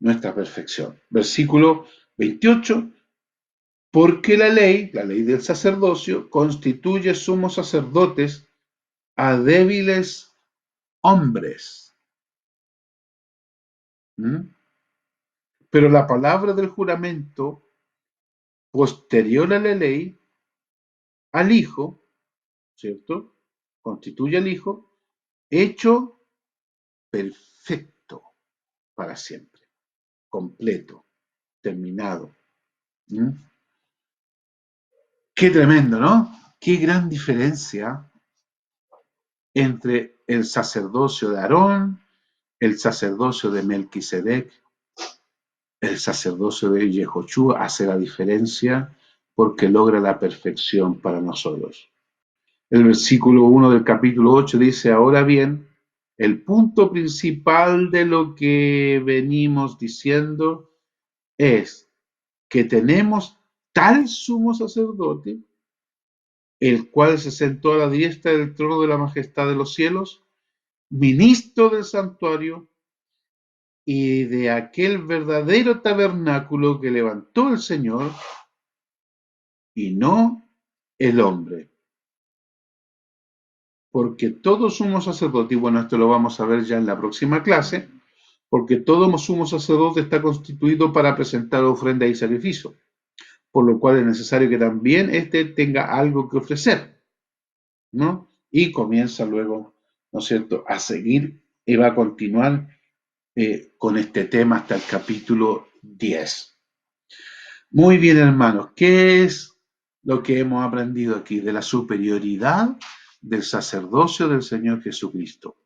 Nuestra perfección. Versículo 28. Porque la ley del sacerdocio, constituye sumos sacerdotes a débiles hombres. ¿Mm? Pero la palabra del juramento posterior a la ley, al Hijo, ¿cierto? Constituye al Hijo, hecho perfecto para siempre, completo, terminado. ¿Mm? Qué tremendo, ¿no? Qué gran diferencia entre el sacerdocio de Aarón, el sacerdocio de Melquisedec, el sacerdocio de Yehoshua hace la diferencia porque logra la perfección para nosotros. El versículo 1 del capítulo 8 dice, ahora bien, el punto principal de lo que venimos diciendo es que tenemos tal sumo sacerdote, el cual se sentó a la diestra del trono de la majestad de los cielos, ministro del santuario y de aquel verdadero tabernáculo que levantó el Señor y no el hombre. Porque todo sumo sacerdote, y bueno, esto lo vamos a ver ya en la próxima clase, porque todo sumo sacerdote está constituido para presentar ofrenda y sacrificio, por lo cual es necesario que también éste tenga algo que ofrecer, ¿no? Y comienza luego, ¿no es cierto?, a seguir y va a continuar con este tema hasta el capítulo 10. Muy bien, hermanos, ¿qué es lo que hemos aprendido aquí de la superioridad del sacerdocio del Señor Jesucristo?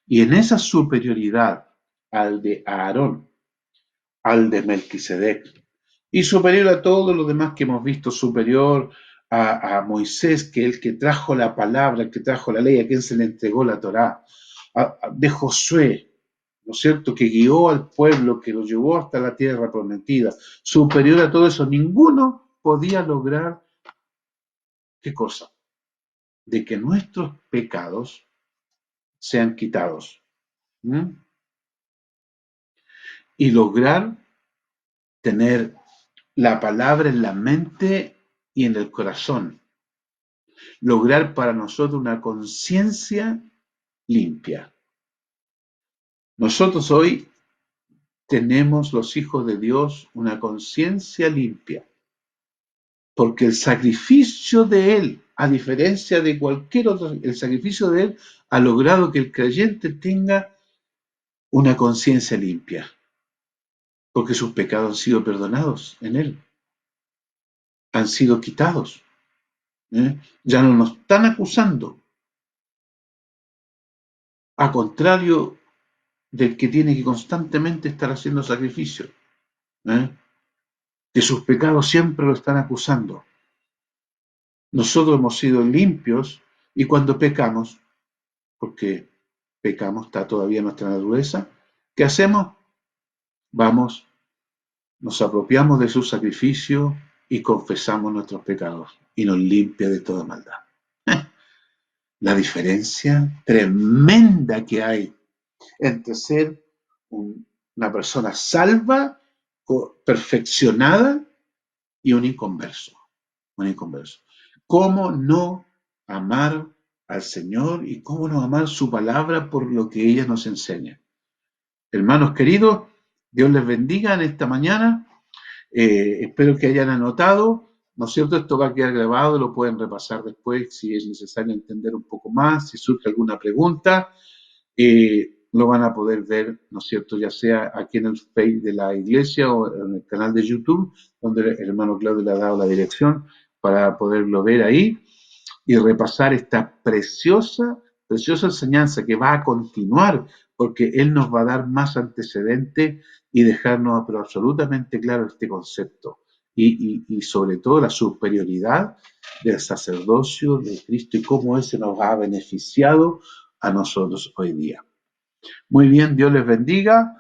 Y en esa superioridad al de Aarón, al de Melquisedec, y superior a todo lo demás que hemos visto, superior a Moisés, que es el que trajo la palabra, el que trajo la ley, a quien se le entregó la Torá, de Josué, ¿no es cierto?, que guió al pueblo, que lo llevó hasta la tierra prometida, superior a todo eso, ninguno podía lograr, ¿qué cosa? De que nuestros pecados sean quitados. ¿Mm? Y lograr tener la palabra en la mente y en el corazón. Lograr para nosotros una conciencia limpia. Nosotros hoy tenemos, los hijos de Dios, una conciencia limpia, porque el sacrificio de Él, a diferencia de cualquier otro, el sacrificio de Él ha logrado que el creyente tenga una conciencia limpia, porque sus pecados han sido perdonados en Él, han sido quitados. Ya no nos están acusando, a contrario del que tiene que constantemente estar haciendo sacrificio, ¿eh? Que sus pecados siempre lo están acusando. Nosotros hemos sido limpios y cuando pecamos, porque pecamos, está todavía en nuestra naturaleza, ¿qué hacemos? Vamos, nos apropiamos de su sacrificio y confesamos nuestros pecados y nos limpia de toda maldad. La diferencia tremenda que hay entre ser una persona salva, perfeccionada y un inconverso. Un inconverso. ¿Cómo no amar al Señor y cómo no amar su palabra por lo que ella nos enseña? Hermanos queridos, Dios les bendiga en esta mañana. Espero que hayan anotado, ¿no es cierto? Esto va a quedar grabado, lo pueden repasar después si es necesario entender un poco más, si surge alguna pregunta, lo van a poder ver, ¿no es cierto? Ya sea aquí en el Facebook de la iglesia o en el canal de YouTube, donde el hermano Claudio le ha dado la dirección para poderlo ver ahí y repasar esta preciosa enseñanza que va a continuar, porque Él nos va a dar más antecedentes y dejarnos pero absolutamente claro este concepto. Y sobre todo la superioridad del sacerdocio de Cristo y cómo ese nos ha beneficiado a nosotros hoy día. Muy bien, Dios les bendiga.